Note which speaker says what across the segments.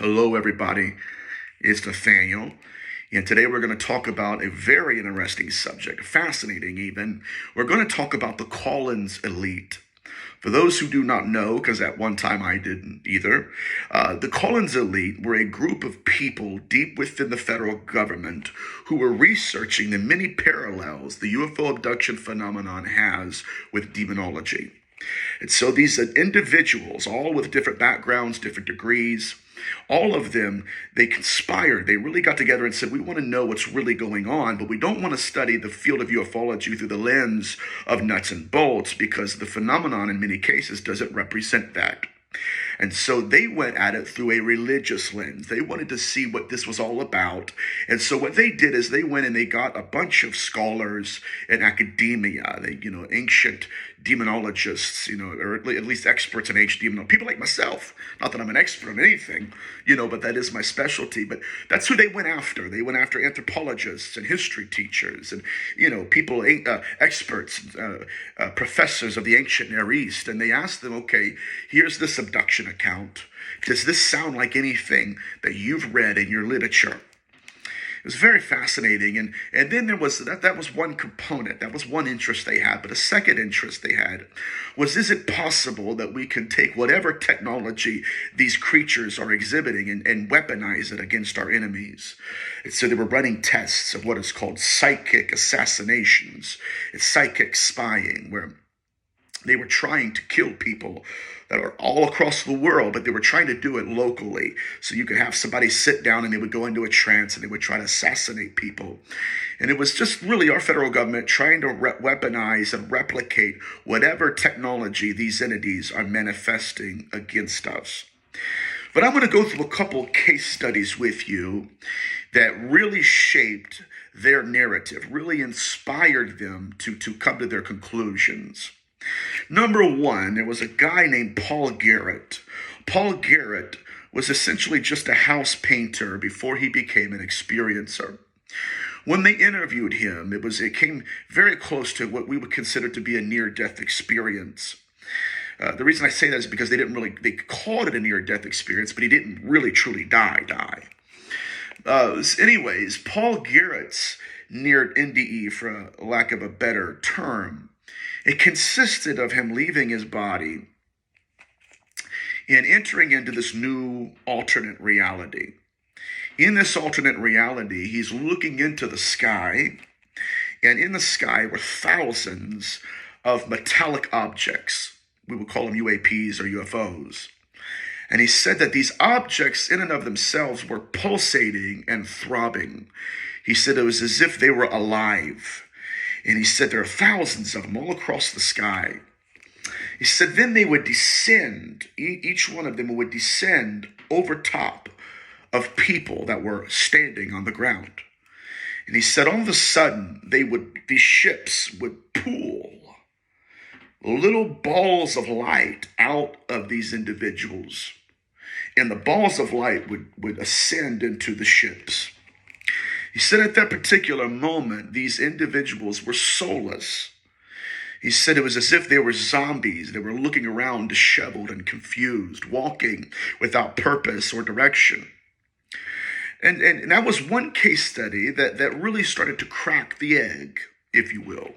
Speaker 1: Hello, everybody. It's Nathaniel, and today we're going to talk about a very interesting subject, fascinating even. We're going to talk about the Collins elite. For those who do not know, because at one time I didn't either, the Collins elite were a group of people deep within the federal government who were researching the many parallels the UFO abduction phenomenon has with demonology. And so these individuals, all with different backgrounds, different degrees, all of them, they conspired. They really got together and said, we want to know what's really going on, but we don't want to study the field of ufology through the lens of nuts and bolts because the phenomenon in many cases doesn't represent that. And so they went at it through a religious lens. They wanted to see what this was all about. And so what they did is they went and they got a bunch of scholars in academia, ancient demonologists, or at least experts in ancient demonology, people like myself. Not that I'm an expert on anything, but that is my specialty. But that's who they went after. They went after anthropologists and history teachers and, people, experts, professors of the ancient Near East. And they asked them, okay, here's this abduction account. Does this sound like anything that you've read in your literature? It was very fascinating. And then there was that was one component. That was one interest they had. But a second interest they had was, is it possible that we can take whatever technology these creatures are exhibiting and weaponize it against our enemies? And so they were running tests of what is called psychic assassinations. It's psychic spying, where they were trying to kill people that are all across the world, but they were trying to do it locally. So you could have somebody sit down and they would go into a trance and they would try to assassinate people. And it was just really our federal government trying to weaponize and replicate whatever technology these entities are manifesting against us. But I'm going to go through a couple case studies with you that really shaped their narrative, really inspired them to come to their conclusions. Number one, there was a guy named Paul Garrett. Paul Garrett was essentially just a house painter before he became an experiencer. When they interviewed him, it came very close to what we would consider to be a near-death experience. The reason I say that is because they called it a near-death experience, but he didn't really truly die. Anyways, Paul Garrett's near NDE, for lack of a better term, it consisted of him leaving his body and entering into this new alternate reality. In this alternate reality, he's looking into the sky, and in the sky were thousands of metallic objects. We would call them UAPs or UFOs. And he said that these objects in and of themselves were pulsating and throbbing. He said it was as if they were alive. And he said there are thousands of them all across the sky. He said then they would descend, each one of them would descend over top of people that were standing on the ground. And he said all of a sudden these ships would pool little balls of light out of these individuals. And the balls of light would ascend into the ships. He said at that particular moment, these individuals were soulless. He said it was as if they were zombies. They were looking around disheveled and confused, walking without purpose or direction. And that was one case study that really started to crack the egg, if you will.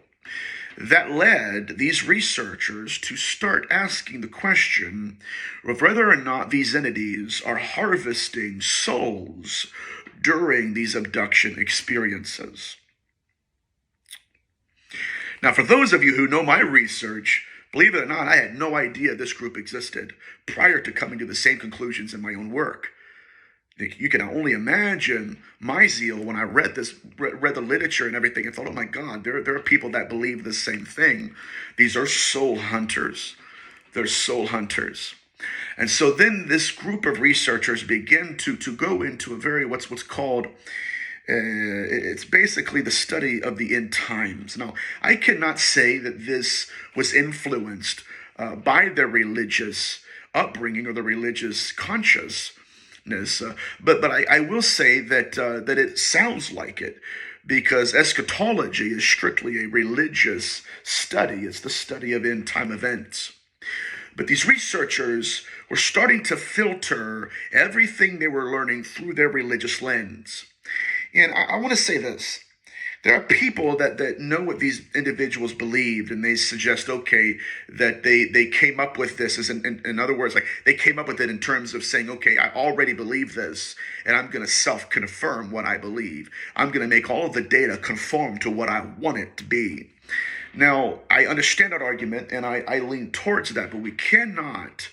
Speaker 1: That led these researchers to start asking the question of whether or not these entities are harvesting souls during these abduction experiences. Now, for those of you who know my research, believe it or not, I had no idea this group existed prior to coming to the same conclusions in my own work. You can only imagine my zeal when I read the literature and everything, and thought, oh my God, there are people that believe the same thing. These are soul hunters. They're soul hunters. And so then this group of researchers begin to go into a very, what's called, it's basically the study of the end times. Now, I cannot say that this was influenced by their religious upbringing or the religious consciousness, but I will say that it sounds like it, because eschatology is strictly a religious study. It's the study of end time events. But these researchers were starting to filter everything they were learning through their religious lens. And I want to say this. There are people that know what these individuals believed, and they suggest, okay, that they came up with this as in other words, like they came up with it in terms of saying, okay, I already believe this, and I'm going to self-confirm what I believe. I'm going to make all of the data conform to what I want it to be. Now, I understand that argument, and I lean towards that, but we cannot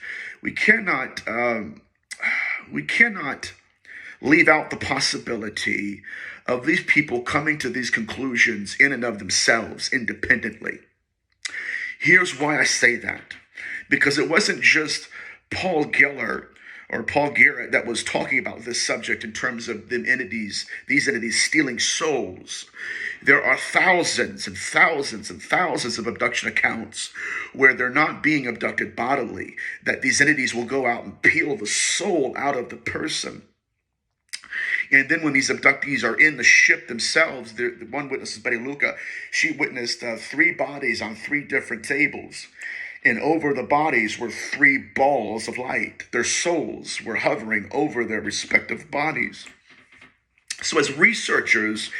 Speaker 1: leave out the possibility of these people coming to these conclusions in and of themselves independently. Here's why I say that. Because it wasn't just Paul Giller or Paul Garrett that was talking about this subject in terms of these entities stealing souls. There are thousands and thousands and thousands of abduction accounts where they're not being abducted bodily, that these entities will go out and peel the soul out of the person. And then when these abductees are in the ship themselves, the one witness is Betty Luca. She witnessed 3 bodies on 3 different tables. And over the bodies were 3 balls of light. Their souls were hovering over their respective bodies. So as researchers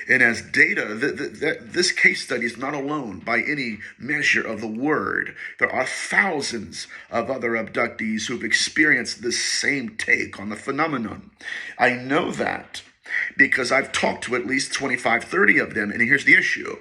Speaker 1: and as data, this case study is not alone by any measure of the word. There are thousands of other abductees who've experienced this same take on the phenomenon. I know that because I've talked to at least 25, 30 of them, and here's the issue.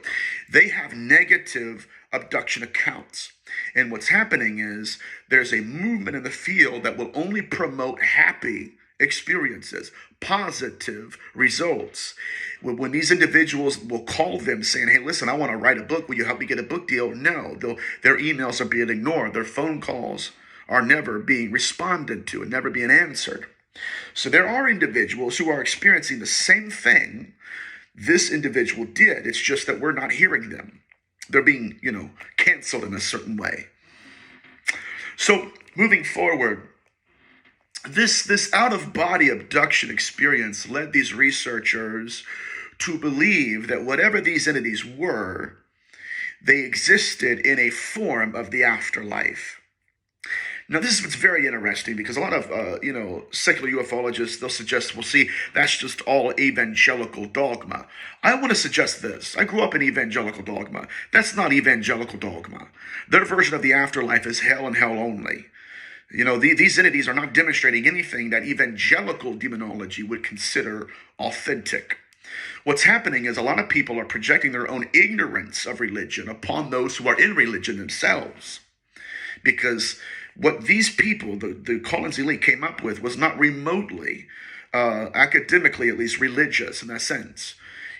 Speaker 1: They have negative abduction accounts. And what's happening is there's a movement in the field that will only promote happy experiences, positive results. When these individuals will call them saying, hey, listen, I want to write a book. Will you help me get a book deal? No, their emails are being ignored. Their phone calls are never being responded to and never being answered. So there are individuals who are experiencing the same thing this individual did. It's just that we're not hearing them. They're being, canceled in a certain way. So moving forward, this out-of-body abduction experience led these researchers to believe that whatever these entities were, they existed in a form of the afterlife. Now, this is what's very interesting because a lot of, secular ufologists, they'll suggest, well, see, that's just all evangelical dogma. I want to suggest this. I grew up in evangelical dogma. That's not evangelical dogma. Their version of the afterlife is hell and hell only. These entities are not demonstrating anything that evangelical demonology would consider authentic. What's happening is a lot of people are projecting their own ignorance of religion upon those who are in religion themselves. Because what these people, the Collins elite, came up with was not remotely, academically at least, religious in that sense.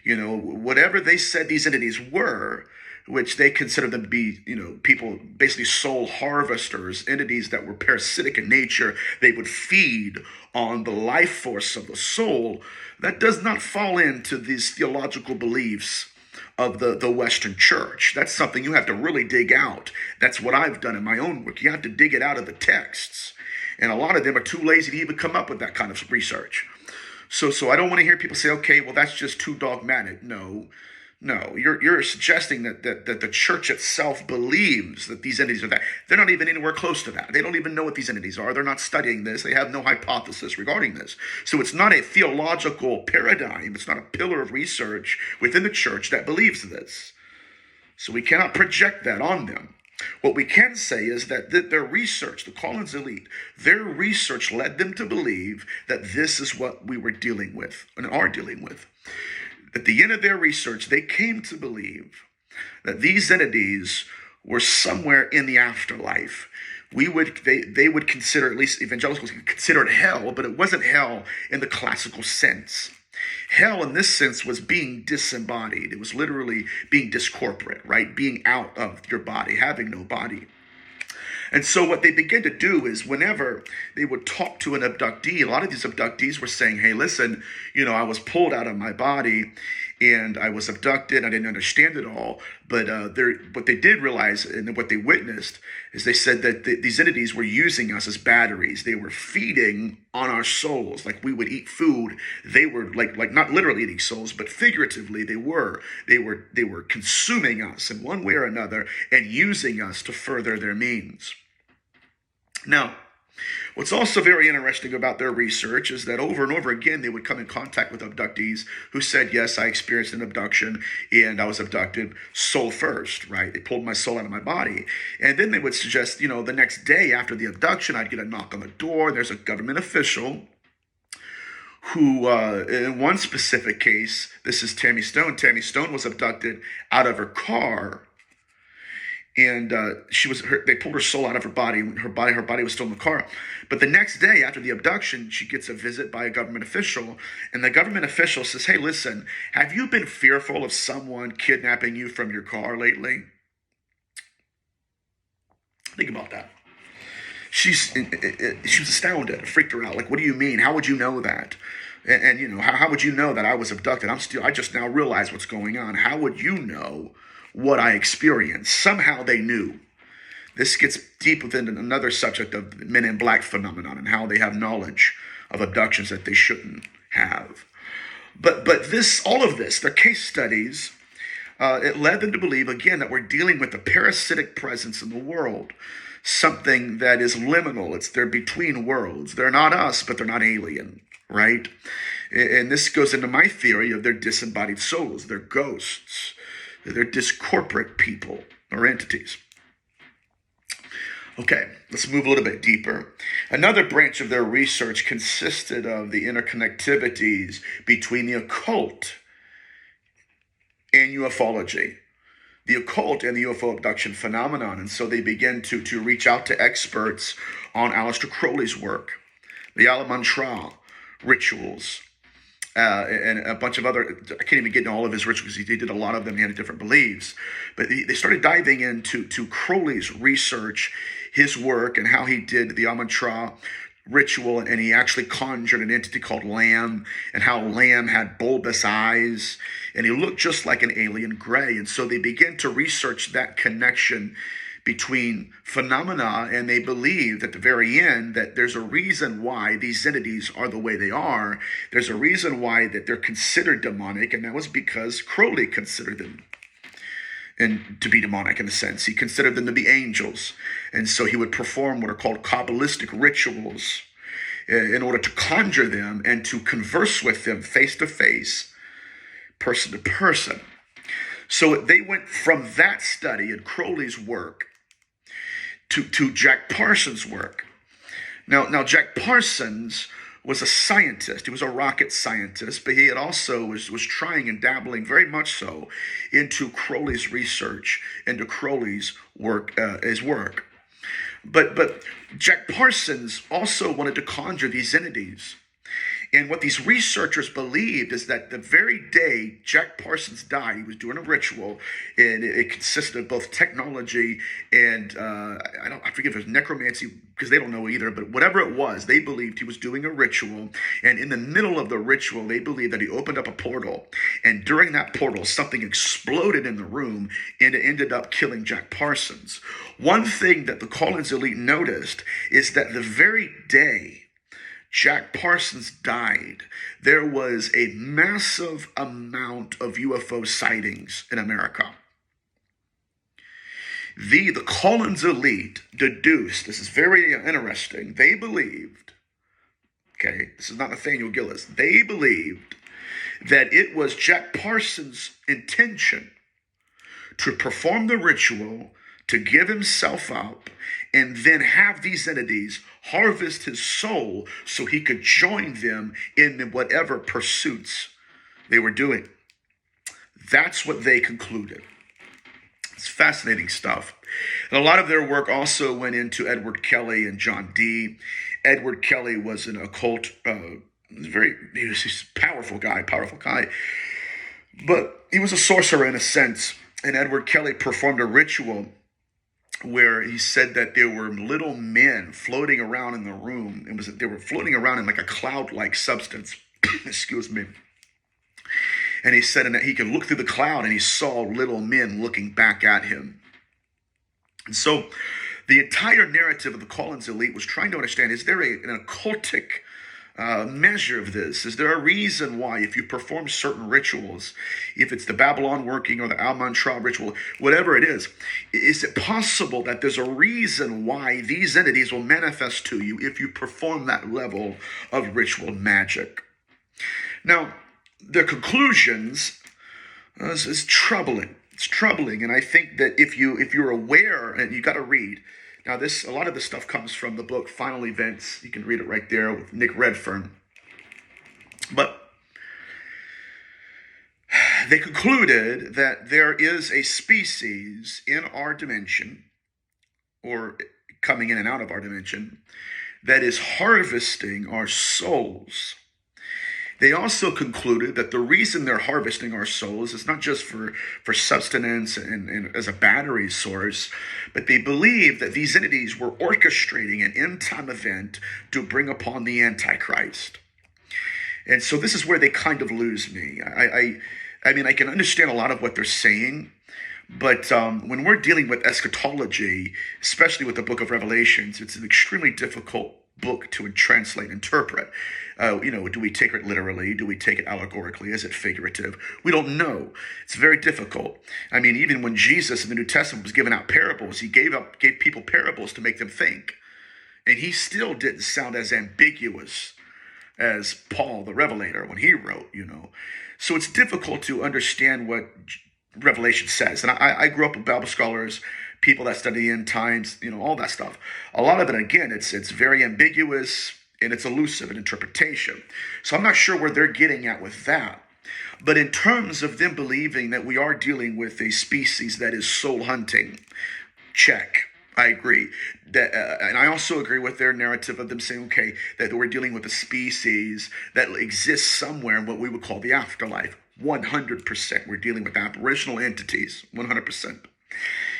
Speaker 1: Whatever they said these entities were, which they considered them to be, people, basically soul harvesters, entities that were parasitic in nature. They would feed on the life force of the soul. That does not fall into these theological beliefs of the Western church. That's something you have to really dig out. That's what I've done in my own work. You have to dig it out of the texts. And a lot of them are too lazy to even come up with that kind of research. So I don't want to hear people say, okay, well, that's just too dogmatic. No, you're suggesting that the church itself believes that these entities are that. They're not even anywhere close to that. They don't even know what these entities are. They're not studying this. They have no hypothesis regarding this. So it's not a theological paradigm. It's not a pillar of research within the church that believes this. So we cannot project that on them. What we can say is that their research, the Collins elite, their research led them to believe that this is what we were dealing with and are dealing with. At the end of their research, they came to believe that these entities were somewhere in the afterlife. They would consider, at least evangelicals consider it hell, but it wasn't hell in the classical sense. Hell in this sense was being disembodied. It was literally being discorporate, right? Being out of your body, having no body. And so what they began to do is whenever they would talk to an abductee, a lot of these abductees were saying, hey, listen, I was pulled out of my body and I was abducted. I didn't understand it all. But what they did realize and what they witnessed is they said that these entities were using us as batteries. They were feeding on our souls like we would eat food. They were like not literally eating souls, but figuratively they were consuming us in one way or another and using us to further their means. Now, what's also very interesting about their research is that over and over again, they would come in contact with abductees who said, yes, I experienced an abduction and I was abducted soul first, right? They pulled my soul out of my body. And then they would suggest, the next day after the abduction, I'd get a knock on the door. There's a government official who, in one specific case, this is Tammy Stone. Tammy Stone was abducted out of her car. And they pulled her soul out of her body. Her body was still in the car. But the next day after the abduction, she gets a visit by a government official. And the government official says, hey, listen, have you been fearful of someone kidnapping you from your car lately? Think about that. She was astounded. It freaked her out. Like, what do you mean? How would you know that? And how would you know that I was abducted? I just now realized what's going on. How would you know what I experienced? Somehow they knew. This gets deep within another subject of the Men in Black phenomenon and how they have knowledge of abductions that they shouldn't have. But all of this, their case studies, it led them to believe, again, that we're dealing with a parasitic presence in the world, something that is liminal. They're between worlds. They're not us, but they're not alien, right? And this goes into my theory of their disembodied souls. They're ghosts. They're discorporate people or entities. Okay, let's move a little bit deeper. Another branch of their research consisted of the interconnectivities between the occult and ufology, the occult and the UFO abduction phenomenon. And so they began to reach out to experts on Aleister Crowley's work, the Alamantra rituals, and a bunch of other, I can't even get into all of his rituals. He did a lot of them. He had different beliefs. But they started diving into Crowley's research, his work, and how he did the Alamantra ritual. And he actually conjured an entity called Lamb, and how Lamb had bulbous eyes. And he looked just like an alien gray. And so they began to research that connection between phenomena, and they believed at the very end that there's a reason why these entities are the way they are. There's a reason why that they're considered demonic, and that was because Crowley considered them and to be demonic in a sense. He considered them to be angels, and so he would perform what are called Kabbalistic rituals in order to conjure them and to converse with them face to face, person to person. So they went from that study in Crowley's work to Jack Parsons' work. Now Jack Parsons was a scientist. He was a rocket scientist, but he had also was trying and dabbling very much so into Crowley's research, into Crowley's work, his work. But Jack Parsons also wanted to conjure these entities. And what these researchers believed is that the very day Jack Parsons died, he was doing a ritual, and it consisted of both technology and I forget if it was necromancy, because they don't know either, but whatever it was, they believed he was doing a ritual. And in the middle of the ritual, they believed that he opened up a portal. And during that portal, something exploded in the room, and it ended up killing Jack Parsons. One thing that the Collins elite noticed is that the very day Jack Parsons died, there was a massive amount of UFO sightings in America. The Collins elite deduced, this is very interesting, they believed, okay, this is not Nathaniel Gillis, they believed that it was Jack Parsons' intention to perform the ritual, to give himself up, and then have these entities harvest his soul so he could join them in whatever pursuits they were doing. That's what they concluded. It's fascinating stuff. And a lot of their work also went into Edward Kelly and John Dee. Edward Kelly was an occult, he was a powerful guy. But he was a sorcerer in a sense. And Edward Kelly performed a ritual where he said that there were little men floating around in the room. They were floating around in like a cloud-like substance. Excuse me. And he said that he could look through the cloud and he saw little men looking back at him. And so the entire narrative of the Collins elite was trying to understand, is there an occultic measure of this? Is there a reason why, if you perform certain rituals, if it's the Babylon working or the Al-Mantra ritual, whatever it is it possible that there's a reason why these entities will manifest to you if you perform that level of ritual magic? Now, their conclusions is troubling. It's troubling, and I think that if you're aware, and you got to read. Now, a lot of this stuff comes from the book Final Events. You can read it right there with Nick Redfern. But they concluded that there is a species in our dimension, or coming in and out of our dimension, that is harvesting our souls. They also concluded that the reason they're harvesting our souls is not just for sustenance and as a battery source, but they believe that these entities were orchestrating an end-time event to bring upon the Antichrist. And so this is where they kind of lose me. I mean, I can understand a lot of what they're saying, but when we're dealing with eschatology, especially with the book of Revelations, it's an extremely difficult book to translate, interpret. Do we take it literally? Do we take it allegorically? Is it figurative? We don't know. It's very difficult. I mean, even when Jesus in the New Testament was giving out parables, he gave people parables to make them think. And he still didn't sound as ambiguous as Paul the Revelator when he wrote, So it's difficult to understand what Revelation says. And I grew up with Bible scholars, people that study end times, all that stuff. A lot of it, again, it's very ambiguous and it's elusive in interpretation. So I'm not sure where they're getting at with that. But in terms of them believing that we are dealing with a species that is soul hunting, check. I agree. And I also agree with their narrative of them saying, okay, that we're dealing with a species that exists somewhere in what we would call the afterlife. 100%. We're dealing with apparitional entities. 100%.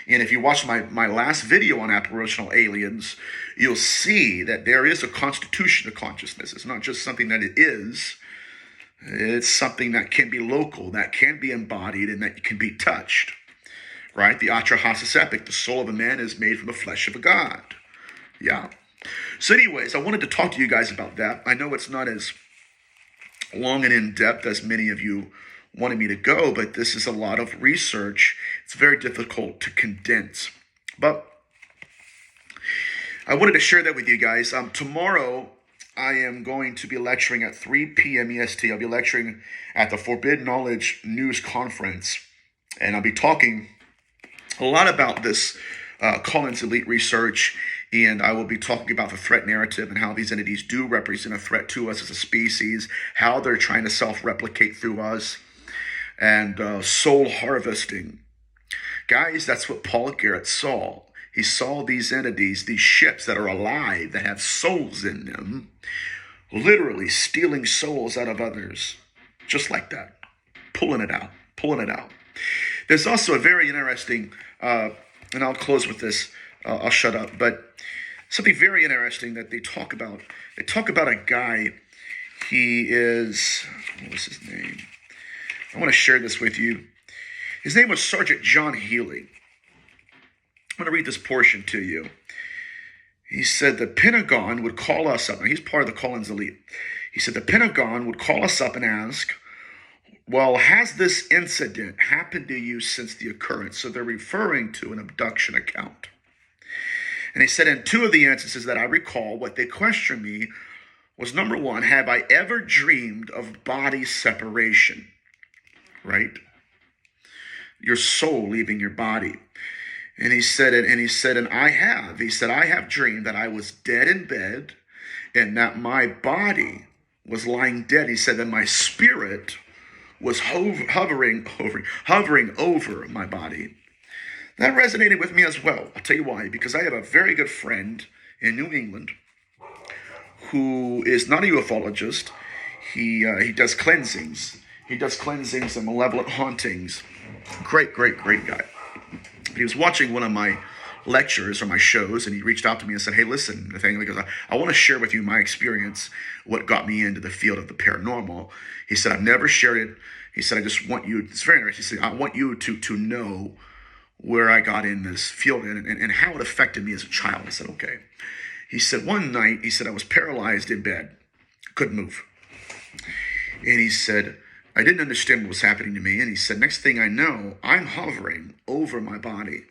Speaker 1: And if you watch my last video on apparitional aliens, you'll see that there is a constitution of consciousness. It's not just something that it is. It's something that can be local, that can be embodied, and that can be touched. Right? The Atrahasis epic, the soul of a man is made from the flesh of a god. Yeah. So anyways, I wanted to talk to you guys about that. I know it's not as long and in-depth as many of you wanted me to go, but this is a lot of research. It's very difficult to condense. But I wanted to share that with you guys. Tomorrow, I am going to be lecturing at 3 p.m. EST. I'll be lecturing at the Forbidden Knowledge News Conference, and I'll be talking a lot about this Collins Elite research, and I will be talking about the threat narrative and how these entities do represent a threat to us as a species, how they're trying to self-replicate through us, and soul harvesting. Guys, that's what Paul Garrett saw. He saw these entities, these ships that are alive, that have souls in them, literally stealing souls out of others, just like that, pulling it out. There's also a very interesting, and I'll close with this, I'll shut up, but something very interesting that they talk about. They talk about a guy, he is, what was his name? I want to share this with you. His name was Sergeant John Healy. I'm going to read this portion to you. He said the Pentagon would call us up, and he's part of the Collins Elite. He said the Pentagon would call us up and ask, well, has this incident happened to you since the occurrence? So they're referring to an abduction account. And he said in two of the instances that I recall, what they questioned me was, number one, have I ever dreamed of body separation? Right? Your soul leaving your body. And he said, and I have. He said, I have dreamed that I was dead in bed and that my body was lying dead. He said that my spirit was hovering over my body. That resonated with me as well. I'll tell you why. Because I have a very good friend in New England who is not a ufologist. He does cleansings. He does cleansings and malevolent hauntings. Great guy. But he was watching one of my lectures or my shows, and he reached out to me and said, hey, listen, Nathaniel, he goes, I want to share with you my experience, what got me into the field of the paranormal. He said, I've never shared it. He said, I just want you, it's very interesting. He said, I want you to know where I got in this field and how it affected me as a child. I said, okay. He said, one night, he said, I was paralyzed in bed, couldn't move. And he said, I didn't understand what was happening to me. And he said, next thing I know, I'm hovering over my body.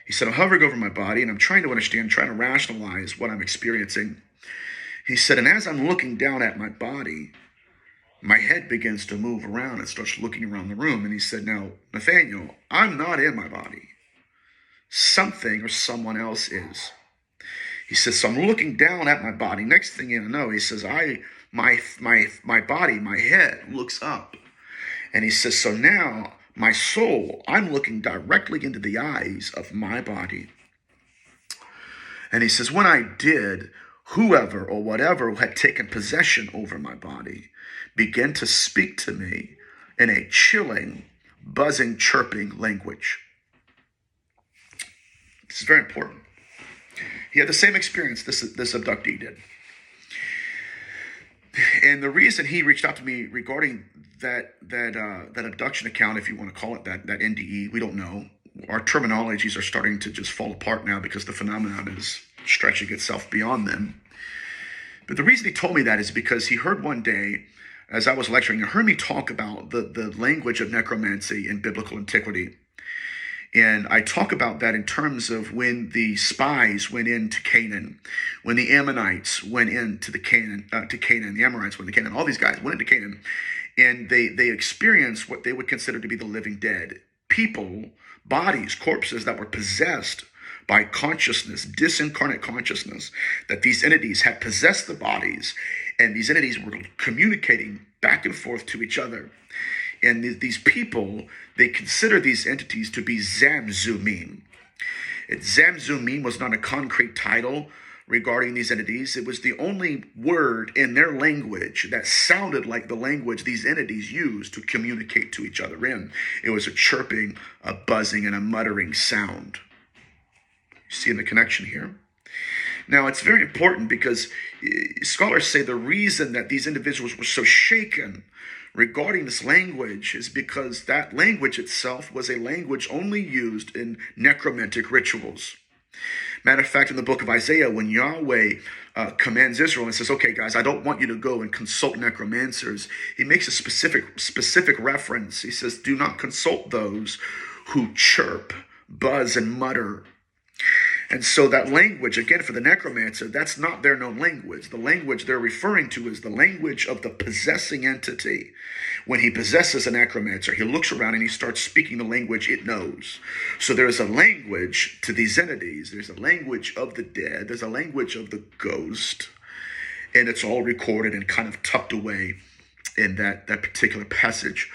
Speaker 1: He said, I'm hovering over my body and I'm trying to understand, trying to rationalize what I'm experiencing. He said, and as I'm looking down at my body, my head begins to move around and starts looking around the room. And he said, now, Nathaniel, I'm not in my body. Something or someone else is. He says, so I'm looking down at my body. Next thing you know, he says, my body, my head looks up. And he says, so now my soul, I'm looking directly into the eyes of my body. And he says, when I did, whoever or whatever had taken possession over my body began to speak to me in a chilling, buzzing, chirping language. This is very important. He had the same experience this abductee did. And the reason he reached out to me regarding that abduction account, if you want to call it that NDE, we don't know. Our terminologies are starting to just fall apart now because the phenomenon is stretching itself beyond them. But the reason he told me that is because he heard one day, as I was lecturing, he heard me talk about the language of necromancy in biblical antiquity. And I talk about that in terms of when the spies went into Canaan, when the Ammonites went into Canaan, the Amorites went into Canaan, all these guys went into Canaan, and they experienced what they would consider to be the living dead. People, bodies, corpses that were possessed by consciousness, disincarnate consciousness, that these entities had possessed the bodies, and these entities were communicating back and forth to each other. And these people, they consider these entities to be Zamzummim. Zamzummim was not a concrete title regarding these entities. It was the only word in their language that sounded like the language these entities used to communicate to each other in. It was a chirping, a buzzing, and a muttering sound. You see the connection here? Now, it's very important because scholars say the reason that these individuals were so shaken regarding this language is because that language itself was a language only used in necromantic rituals. Matter of fact, in the book of Isaiah, when Yahweh commands Israel and says, okay, guys, I don't want you to go and consult necromancers, he makes a specific reference. He says, do not consult those who chirp, buzz, and mutter. And so that language, again, for the necromancer, that's not their known language. The language they're referring to is the language of the possessing entity. When he possesses a necromancer, he looks around and he starts speaking the language it knows. So there's a language to these entities. There's a language of the dead. There's a language of the ghost. And it's all recorded and kind of tucked away in that particular passage.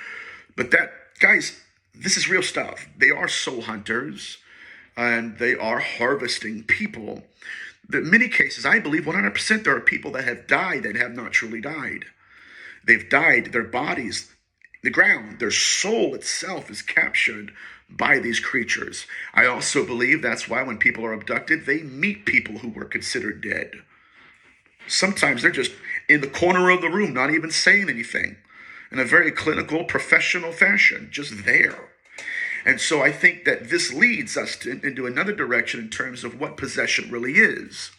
Speaker 1: But that, guys, this is real stuff. They are soul hunters. And they are harvesting people. In many cases, I believe 100% there are people that have died that have not truly died. They've died, their bodies, the ground, their soul itself is captured by these creatures. I also believe that's why when people are abducted, they meet people who were considered dead. Sometimes they're just in the corner of the room, not even saying anything, in a very clinical, professional fashion, just there. And so I think that this leads us into another direction in terms of what possession really is.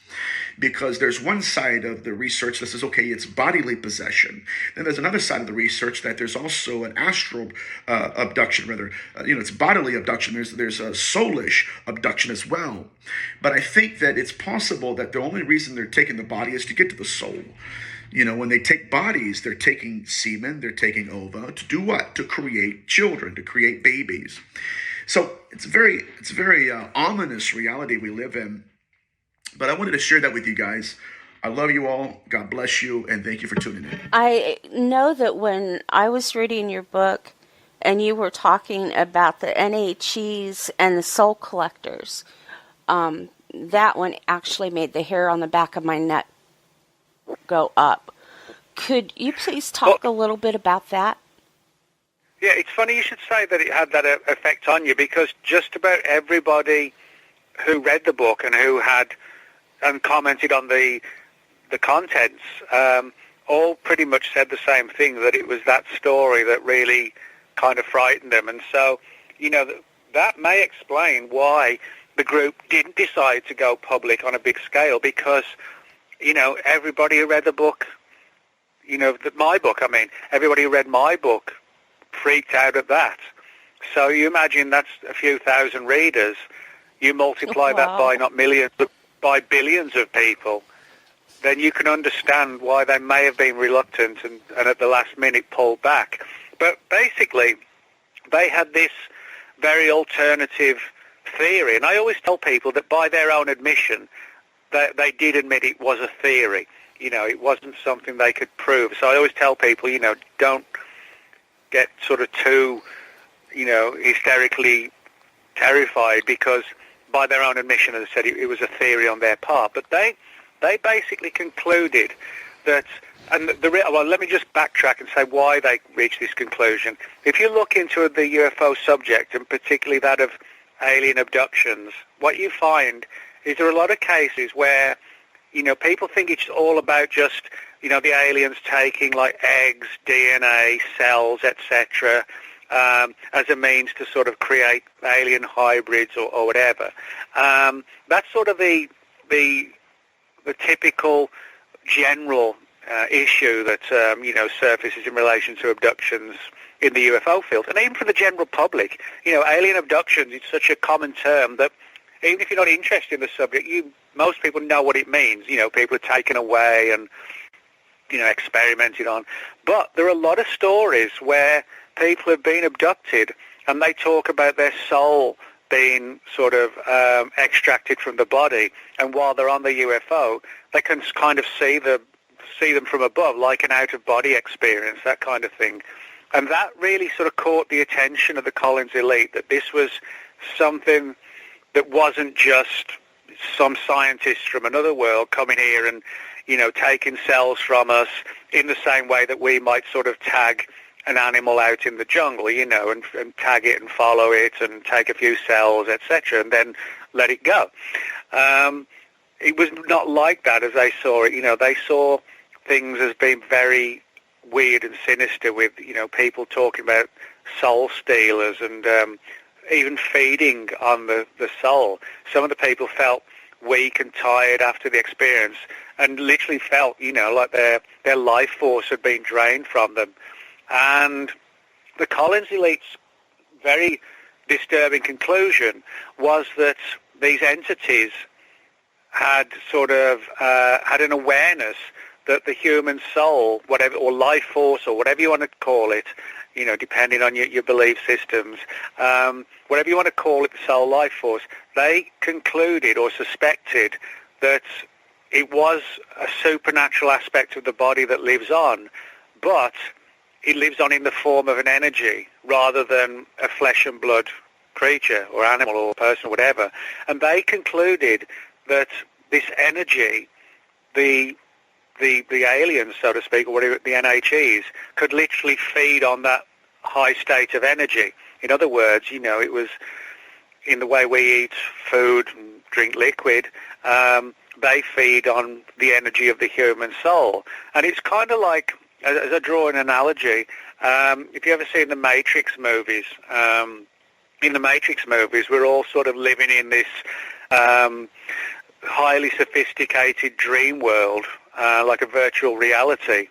Speaker 1: Because there's one side of the research that says, okay, it's bodily possession. Then there's another side of the research that there's also an astral abduction, rather. It's bodily abduction. There's a soulish abduction as well. But I think that it's possible that the only reason they're taking the body is to get to the soul. When they take bodies, they're taking semen, they're taking ova to do what? To create children, to create babies. So it's a very ominous reality we live in. But I wanted to share that with you guys. I love you all. God bless you, and thank you for tuning in.
Speaker 2: I know that when I was reading your book, and you were talking about the NHEs and the soul collectors, that one actually made the hair on the back of my neck go up. Could you please talk a little bit about that?
Speaker 3: Yeah, it's funny you should say that it had that effect on you, because just about everybody who read the book and who had and commented on the contents all pretty much said the same thing, that it was that story that really kind of frightened them. And so, that may explain why the group didn't decide to go public on a big scale, because everybody who read the book my book, I mean, everybody who read my book freaked out at that. So you imagine that's a few thousand readers. You multiply that by not millions, but by billions of people, then you can understand why they may have been reluctant and at the last minute pulled back. But basically, they had this very alternative theory, and I always tell people that by their own admission, they did admit it was a theory. It wasn't something they could prove. So I always tell people, don't get sort of too, hysterically terrified, because by their own admission, as I said, it was a theory on their part. But they basically concluded that, and well, let me just backtrack and say why they reached this conclusion. If you look into the UFO subject, and particularly that of alien abductions, what you find is there are a lot of cases where, people think it's all about just, the aliens taking like eggs, DNA, cells, etc., as a means to sort of create alien hybrids or whatever. That's sort of the typical general issue that surfaces in relation to abductions in the UFO field, and even for the general public. Alien abductions is such a common term that even if you're not interested in the subject, most people know what it means. People are taken away and experimented on. But there are a lot of stories where people have been abducted and they talk about their soul being sort of extracted from the body, and while they're on the UFO, they can kind of see them from above, like an out-of-body experience, that kind of thing. And that really sort of caught the attention of the Collins elite, that this was something that wasn't just some scientists from another world coming here and, taking cells from us in the same way that we might sort of tag an animal out in the jungle, and tag it and follow it and take a few cells, etc., and then let it go. It was not like that as they saw it. They saw things as being very weird and sinister, with, people talking about soul stealers and even feeding on the soul. Some of the people felt weak and tired after the experience and literally felt, like their life force had been drained from them. And the Collins elite's very disturbing conclusion was that these entities had sort of had an awareness that the human soul, whatever, or life force, or whatever you want to call it, depending on your belief systems, whatever you want to call it, the soul, life force, they concluded or suspected that it was a supernatural aspect of the body that lives on, but it lives on in the form of an energy rather than a flesh and blood creature or animal or person or whatever. And they concluded that this energy, the aliens, so to speak, or whatever, the NHEs, could literally feed on that high state of energy. In other words, it was in the way we eat food and drink liquid, they feed on the energy of the human soul. And it's kind of like, as I draw an analogy, if you ever seen the Matrix movies, in the Matrix movies, we're all sort of living in this highly sophisticated dream world, like a virtual reality,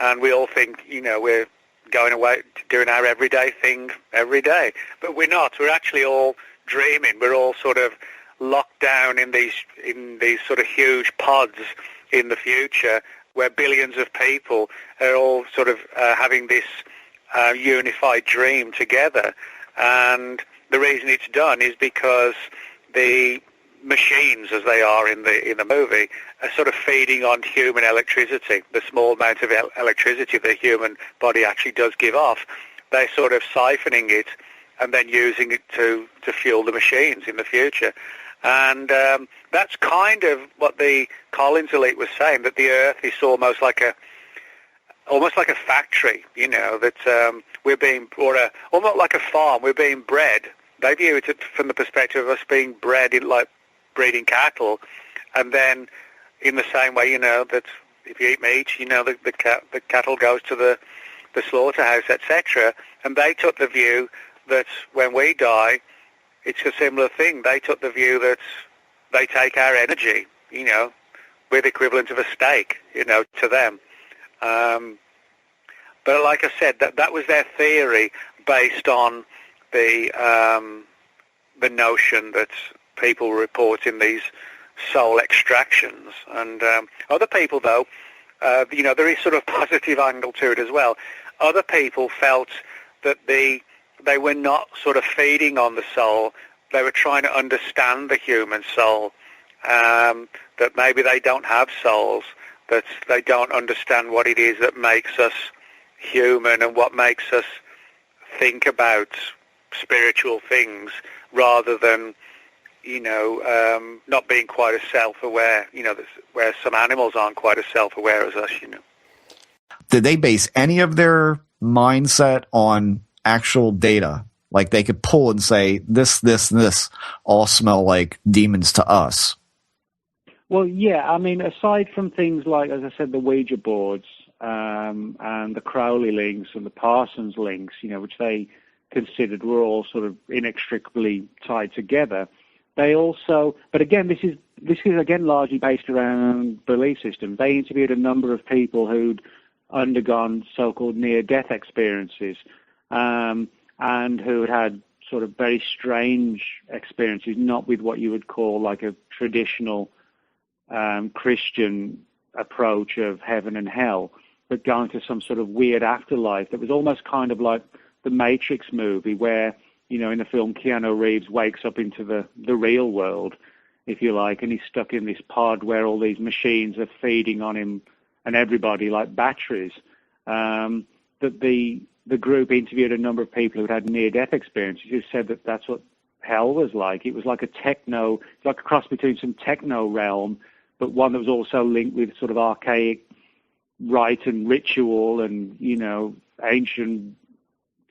Speaker 3: and we all think, we're going away doing our everyday thing every day, but we're not. We're actually all dreaming. We're all sort of locked down in these sort of huge pods in the future, where billions of people are all sort of having this unified dream together. And the reason it's done is because the machines, as they are in the movie, are sort of feeding on human electricity, the small amount of electricity the human body actually does give off. They're sort of siphoning it and then using it to fuel the machines in the future. And that's kind of what the Collins elite was saying, that the Earth is almost like a factory, that we're being, almost like a farm, we're being bred. They view it from the perspective of us being bred in, like breeding cattle, and then in the same way, that if you eat meat, the cattle goes to the slaughterhouse, etc. And they took the view that when we die, it's a similar thing. They took the view that they take our energy, we're the equivalent of a steak, to them. But like I said, that was their theory based on the notion that people were reporting these soul extractions. And other people, though, there is sort of positive angle to it as well. Other people felt that they were not sort of feeding on the soul. They were trying to understand the human soul, that maybe they don't have souls, that they don't understand what it is that makes us human and what makes us think about spiritual things, rather than, not being quite as self-aware, where some animals aren't quite as self-aware as us,
Speaker 4: Did they base any of their mindset on actual data? Like they could pull and say, this, and this all smell like demons to us.
Speaker 5: Well, yeah, I mean, aside from things like, as I said, the Ouija boards and the Crowley links and the Parsons links, which they considered were all sort of inextricably tied together, they also, but again, this is again largely based around belief systems. They interviewed a number of people who'd undergone so-called near-death experiences, and who had sort of very strange experiences, not with what you would call like a traditional Christian approach of heaven and hell, but going to some sort of weird afterlife that was almost kind of like the Matrix movie, where, in the film Keanu Reeves wakes up into the real world, if you like, and he's stuck in this pod where all these machines are feeding on him and everybody like batteries. That the group interviewed a number of people who had near-death experiences who said that that's what hell was like. It was like like a cross between some techno realm, but one that was also linked with sort of archaic rite and ritual and, ancient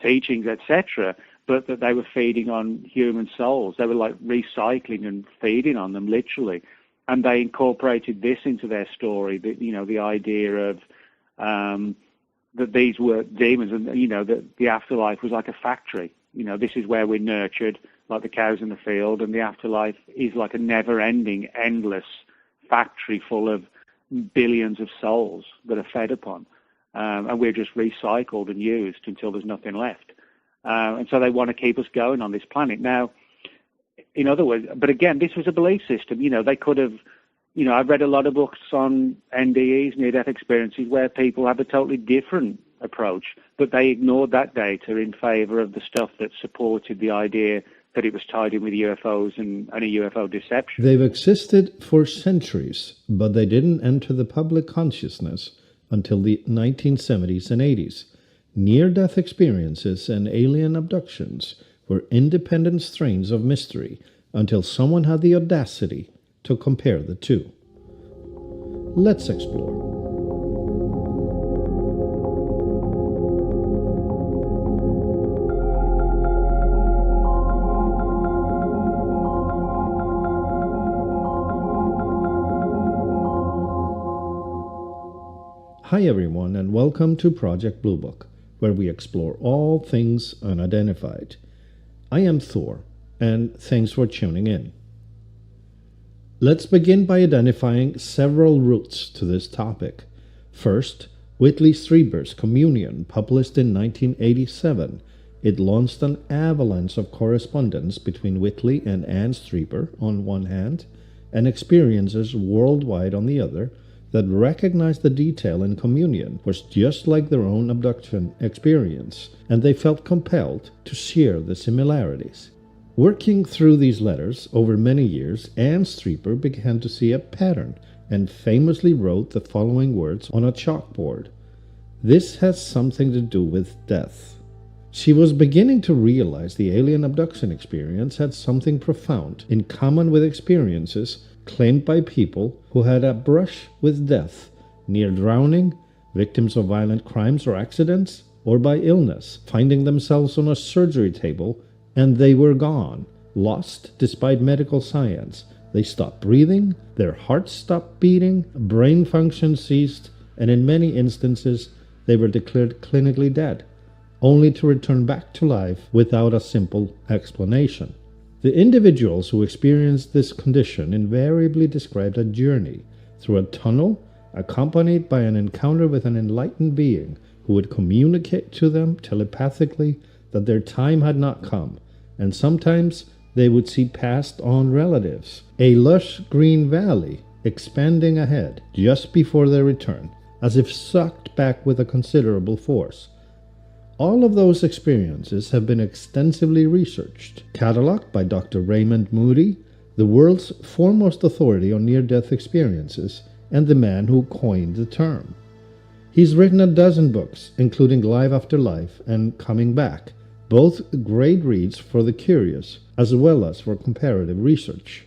Speaker 5: teachings, etc., but that they were feeding on human souls. They were like recycling and feeding on them, literally. And they incorporated this into their story, that, the idea of that these were demons, and, that the afterlife was like a factory. This is where we're nurtured, like the cows in the field, and the afterlife is like a never-ending, endless factory full of billions of souls that are fed upon. And we're just recycled and used until there's nothing left. And so they want to keep us going on this planet. Now, in other words, but again, this was a belief system. They could have, I've read a lot of books on NDEs, near-death experiences, where people have a totally different approach, but they ignored that data in favor of the stuff that supported the idea that it was tied in with UFOs and a UFO deception.
Speaker 6: They've existed for centuries, but they didn't enter the public consciousness until the 1970s and 80s. Near-death experiences and alien abductions were independent strains of mystery until someone had the audacity to compare the two. Let's explore. Hi everyone, and welcome to Project Bluebook, where we explore all things unidentified. I am Thor, and thanks for tuning in. Let's begin by identifying several routes to this topic. First, Whitley Strieber's Communion, published in 1987. It launched an avalanche of correspondence between Whitley and Anne Strieber on one hand, and experiences worldwide on the other, that recognized the detail in Communion was just like their own abduction experience, and they felt compelled to share the similarities. Working through these letters over many years, Anne Strieber began to see a pattern and famously wrote the following words on a chalkboard: "This has something to do with death." She was beginning to realize the alien abduction experience had something profound in common with experiences claimed by people who had a brush with death, near drowning, victims of violent crimes or accidents, or by illness, finding themselves on a surgery table and they were gone, lost despite medical science. They stopped breathing, their hearts stopped beating, brain function ceased, and in many instances they were declared clinically dead, only to return back to life without a simple explanation. The individuals who experienced this condition invariably described a journey through a tunnel accompanied by an encounter with an enlightened being who would communicate to them telepathically that their time had not come, and sometimes they would see passed on relatives, a lush green valley expanding ahead just before their return, as if sucked back with a considerable force. All of those experiences have been extensively researched, cataloged by Dr. Raymond Moody, the world's foremost authority on near-death experiences and the man who coined the term. He's written a dozen books, including Live After Life and Coming Back, both great reads for the curious, as well as for comparative research.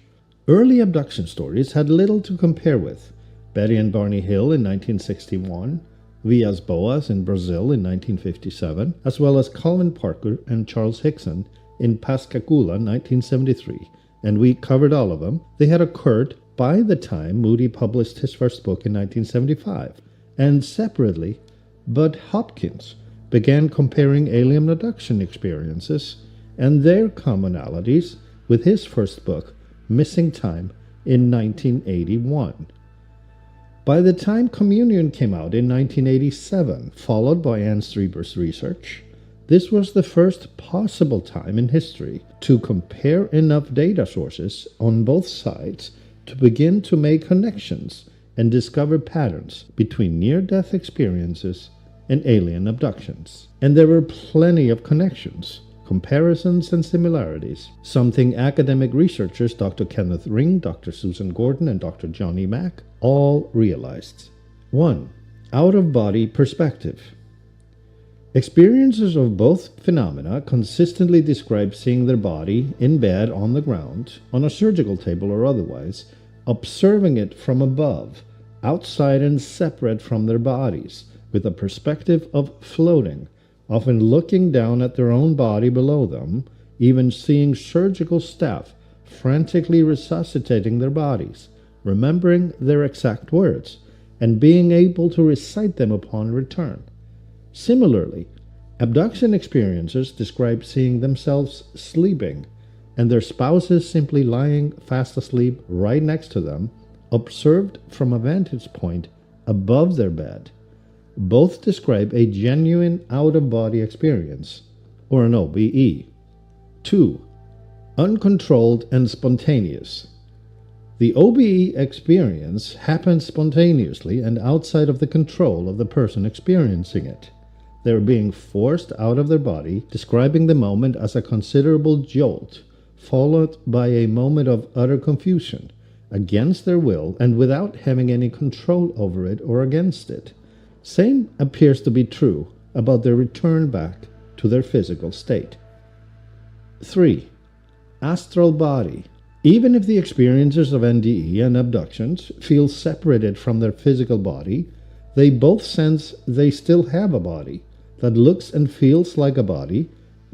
Speaker 6: Early abduction stories had little to compare with. Betty and Barney Hill in 1961, Villas Boas in Brazil in 1957, as well as Colin Parker and Charles Hickson in Pascagoula 1973, and we covered all of them. They had occurred by the time Moody published his first book in 1975, and separately, Bud Hopkins began comparing alien abduction experiences and their commonalities with his first book, Missing Time, in 1981. By the time Communion came out in 1987, followed by Anne Strieber's research, this was the first possible time in history to compare enough data sources on both sides to begin to make connections and discover patterns between near-death experiences and alien abductions. And there were plenty of connections, comparisons, and similarities, something academic researchers Dr. Kenneth Ring, Dr. Susan Gordon, and Dr. Johnny Mack all realized. 1. Out-of-body perspective. Experiencers of both phenomena consistently describe seeing their body in bed on the ground, on a surgical table or otherwise, observing it from above, outside and separate from their bodies, with a perspective of floating, often looking down at their own body below them, even seeing surgical staff frantically resuscitating their bodies, remembering their exact words, and being able to recite them upon return. Similarly, abduction experiencers describe seeing themselves sleeping, and their spouses simply lying fast asleep right next to them, observed from a vantage point above their bed. Both describe a genuine out-of-body experience, or an OBE. 2. Uncontrolled and spontaneous. The OBE experience happens spontaneously and outside of the control of the person experiencing it. They are being forced out of their body, describing the moment as a considerable jolt, followed by a moment of utter confusion, against their will and without having any control over it or against it. Same appears to be true about their return back to their physical state. 3. Astral body. Even if the experiencers of NDE and abductions feel separated from their physical body, they both sense they still have a body that looks and feels like a body,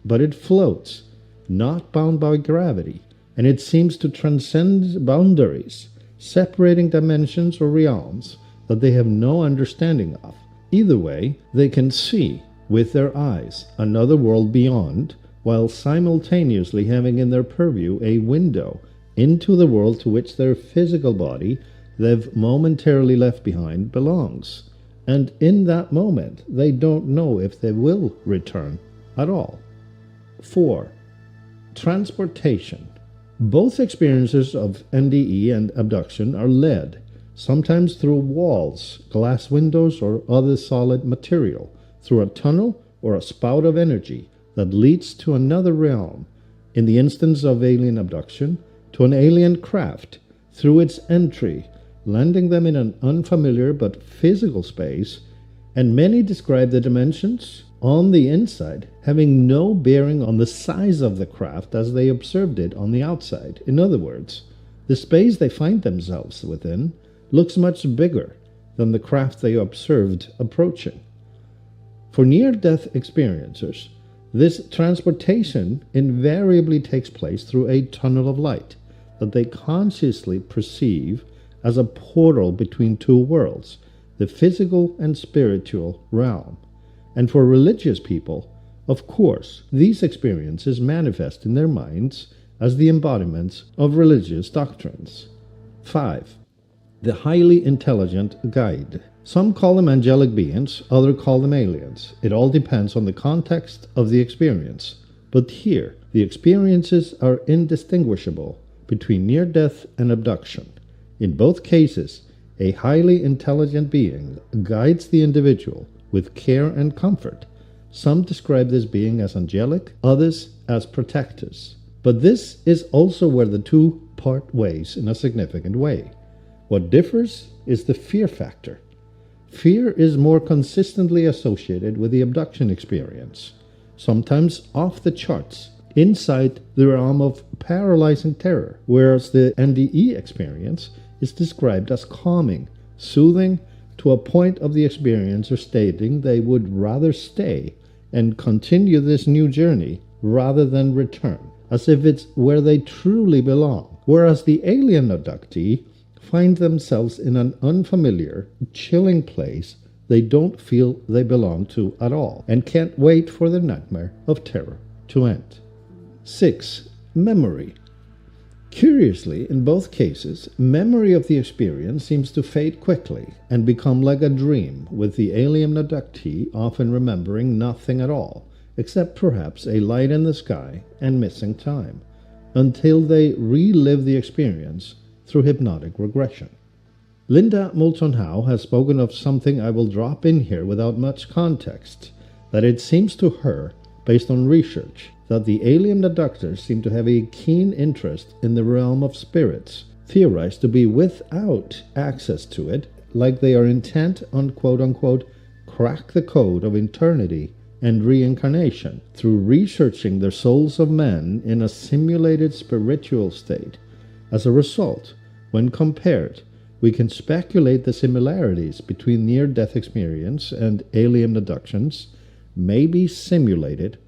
Speaker 6: but it floats, not bound by gravity, and it seems to transcend boundaries, separating dimensions or realms that they have no understanding of. Either way, they can see, with their eyes, another world beyond, while simultaneously having in their purview a window into the world to which their physical body they've momentarily left behind belongs. And in that moment, they don't know if they will return at all. 4. Transportation. Both experiences of NDE and abduction are led, sometimes through walls, glass windows, or other solid material, through a tunnel or a spout of energy that leads to another realm. In the instance of alien abduction, to an alien craft, through its entry, landing them in an unfamiliar but physical space, and many describe the dimensions on the inside having no bearing on the size of the craft as they observed it on the outside. In other words, the space they find themselves within looks much bigger than the craft they observed approaching. For near-death experiencers, this transportation invariably takes place through a tunnel of light that they consciously perceive as a portal between two worlds, the physical and spiritual realm. And for religious people, of course, these experiences manifest in their minds as the embodiments of religious doctrines. 5. the highly intelligent guide. Some call them angelic beings, others call them aliens. It all depends on the context of the experience. But here, the experiences are indistinguishable between near-death and abduction. In both cases, a highly intelligent being guides the individual with care and comfort. Some describe this being as angelic, others as protectors. But this is also where the two part ways in a significant way. What differs is the fear factor. Fear is more consistently associated with the abduction experience, sometimes off the charts, inside the realm of paralyzing terror, whereas the NDE experience is described as calming, soothing, to a point of the experiencer stating they would rather stay and continue this new journey rather than return, as if it's where they truly belong, whereas the alien abductee find themselves in an unfamiliar, chilling place they don't feel they belong to at all, and can't wait for the nightmare of terror to end. 6. Memory. Curiously, in both cases, memory of the experience seems to fade quickly and become like a dream, with the alien abductee often remembering nothing at all, except perhaps a light in the sky and missing time, until they relive the experience through hypnotic regression. Linda Moulton Howe has spoken of something I will drop in here without much context, that it seems to her, based on research, that the alien abductors seem to have a keen interest in the realm of spirits, theorized to be without access to it, like they are intent on quote-unquote crack the code of eternity and reincarnation through researching the souls of men in a simulated spiritual state. As a result, when compared, we can speculate the similarities between near-death experience and alien abductions may be simulated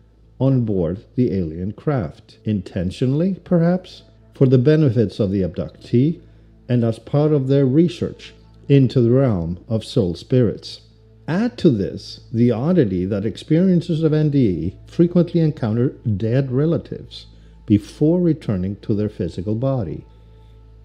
Speaker 6: on board the alien craft, intentionally, perhaps, for the benefits of the abductee and as part of their research into the realm of soul spirits. Add to this the oddity that experiencers of NDE frequently encounter dead relatives before returning to their physical body.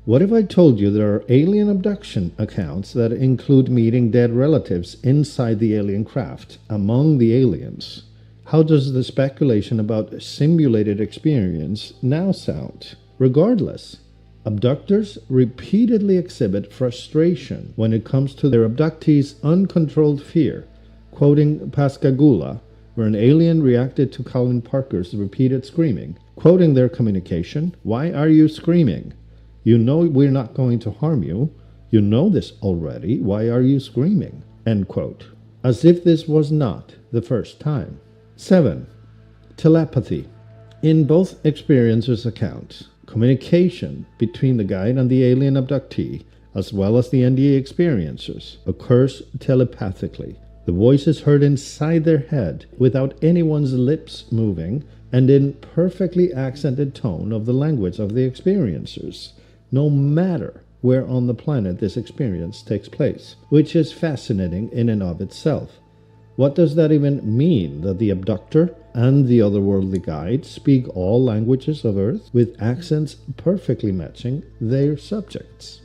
Speaker 6: What if I told you there are alien abduction accounts that include meeting dead relatives inside the alien craft, among the aliens? How does the speculation about simulated experience now sound? Regardless, abductors repeatedly exhibit frustration when it comes to their abductees' uncontrolled fear, quoting Pascagoula, where an alien reacted to Colin Parker's repeated screaming, quoting their communication, "Why are you screaming? You know we're not going to harm you. You know this already. Why are you screaming?" End quote. As if this was not the first time. 7. Telepathy. In both experiencers' accounts, communication between the guide and the alien abductee, as well as the NDE experiencers, occurs telepathically. The voice is heard inside their head without anyone's lips moving and in perfectly accented tone of the language of the experiencers, no matter where on the planet this experience takes place, which is fascinating in and of itself. What does that even mean, that the abductor and the otherworldly guide speak all languages of Earth with accents perfectly matching their subjects?